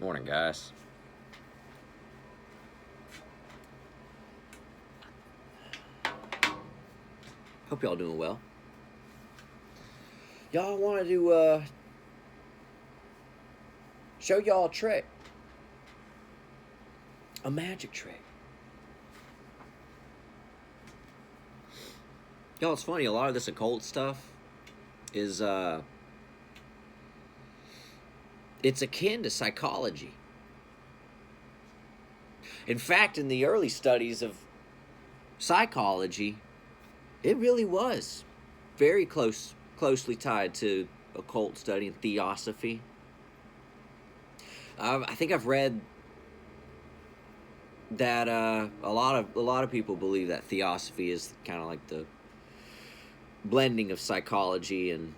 Morning, guys. Hope y'all doing well. Y'all wanted to show y'all a trick. A magic trick. Y'all, it's funny, a lot of this occult stuff is it's akin to psychology. In fact, in the early studies of psychology, it really was very closely tied to occult study and theosophy. I think I've read that a lot of people believe that theosophy is kind of like the blending of psychology and,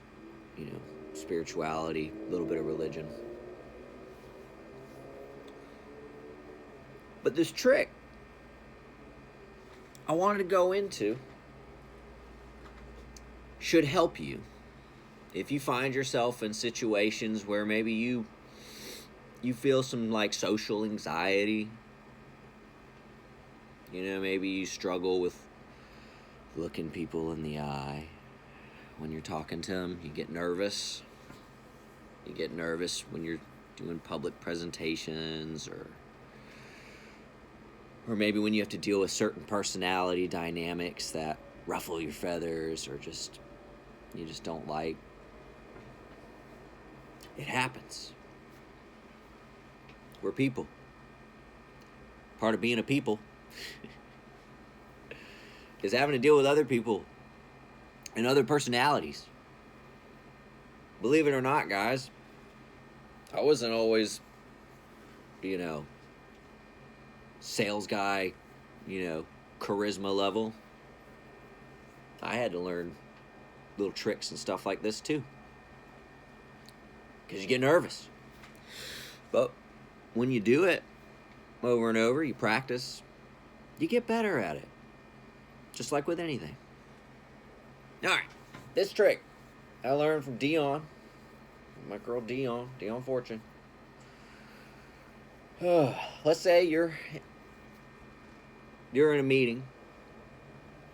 spirituality, a little bit of religion. But this trick I wanted to go into should help you if you find yourself in situations where maybe you feel some like social anxiety. Maybe you struggle with looking people in the eye when you're talking to them. You get nervous. You get nervous when you're doing public presentations, or maybe when you have to deal with certain personality dynamics that ruffle your feathers, or you just don't like. It happens. We're people. Part of being a people is having to deal with other people and other personalities. Believe it or not, guys, I wasn't always, sales guy, charisma level. I had to learn little tricks and stuff like this too, because you get nervous. But when you do it over and over, you practice, you get better at it. Just like with anything. Alright, this trick I learned from Dion, my girl Dion Fortune. Let's say you're in a meeting,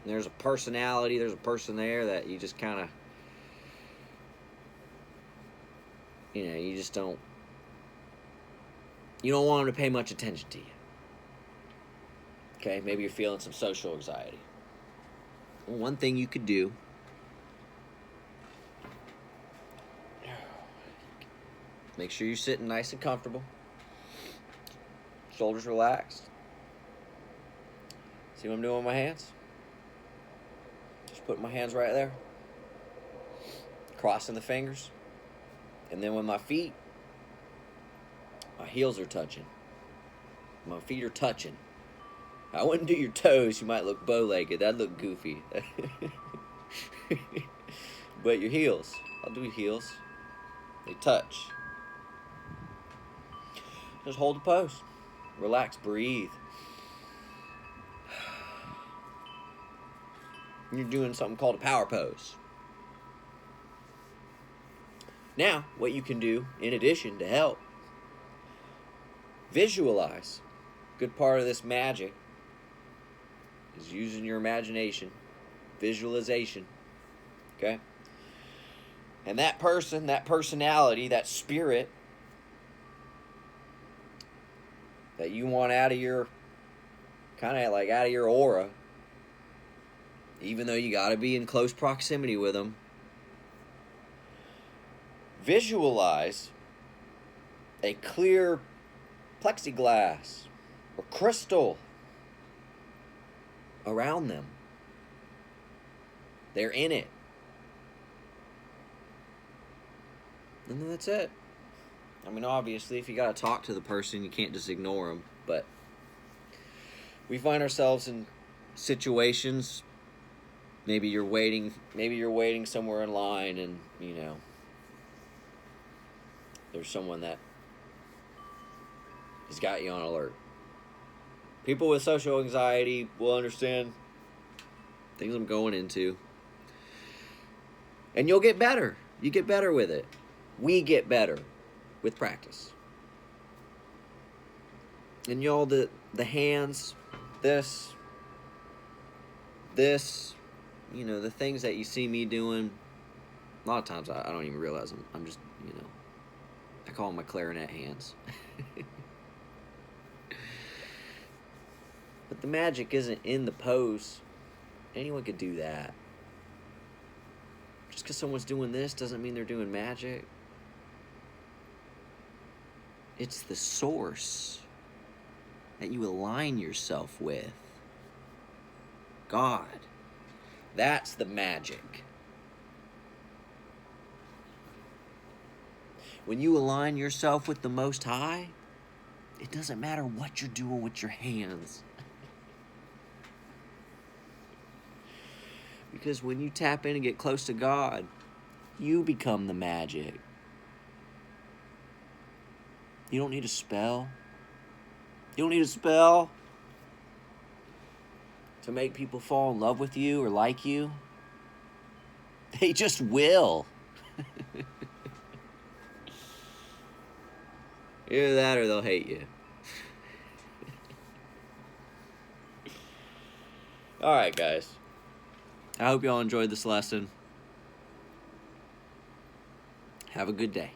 and there's a person there that you just kind of, you just don't want them to pay much attention to you. Okay, maybe you're feeling some social anxiety. Well, one thing you could do, make sure you're sitting nice and comfortable, shoulders relaxed. See what I'm doing with my hands? Just putting my hands right there, crossing the fingers, and then with my feet, my heels are touching. My feet are touching. I wouldn't do your toes. You might look bow-legged. That'd look goofy. But your heels. I'll do your heels. They touch. Just hold the pose. Relax. Breathe. You're doing something called a power pose. Now, what you can do, in addition to help, visualize. Good part of this magic is using your imagination, visualization, okay? And that person, that personality, that spirit that you want out of your, kind of like out of your aura, even though you got to be in close proximity with them, visualize a clear plexiglass or crystal around them. They're in it. And then that's it. I mean, obviously, if you got to talk to the person, you can't just ignore them. But we find ourselves in situations, maybe you're waiting somewhere in line, and, there's someone that has got you on alert. People with social anxiety will understand things I'm going into. And you'll get better. You get better with it. We get better with practice. And y'all, the hands, this, you know, the things that you see me doing, a lot of times I don't even realize I'm just, you know, I call them my clarinet hands. But the magic isn't in the pose. Anyone could do that. Just because someone's doing this doesn't mean they're doing magic. It's the source that you align yourself with. God. That's the magic. When you align yourself with the Most High, it doesn't matter what you're doing with your hands. Because when you tap in and get close to God, you become the magic. You don't need a spell. You don't need a spell to make people fall in love with you or like you. They just will. Either that or they'll hate you. Alright, guys. I hope y'all enjoyed this lesson. Have a good day.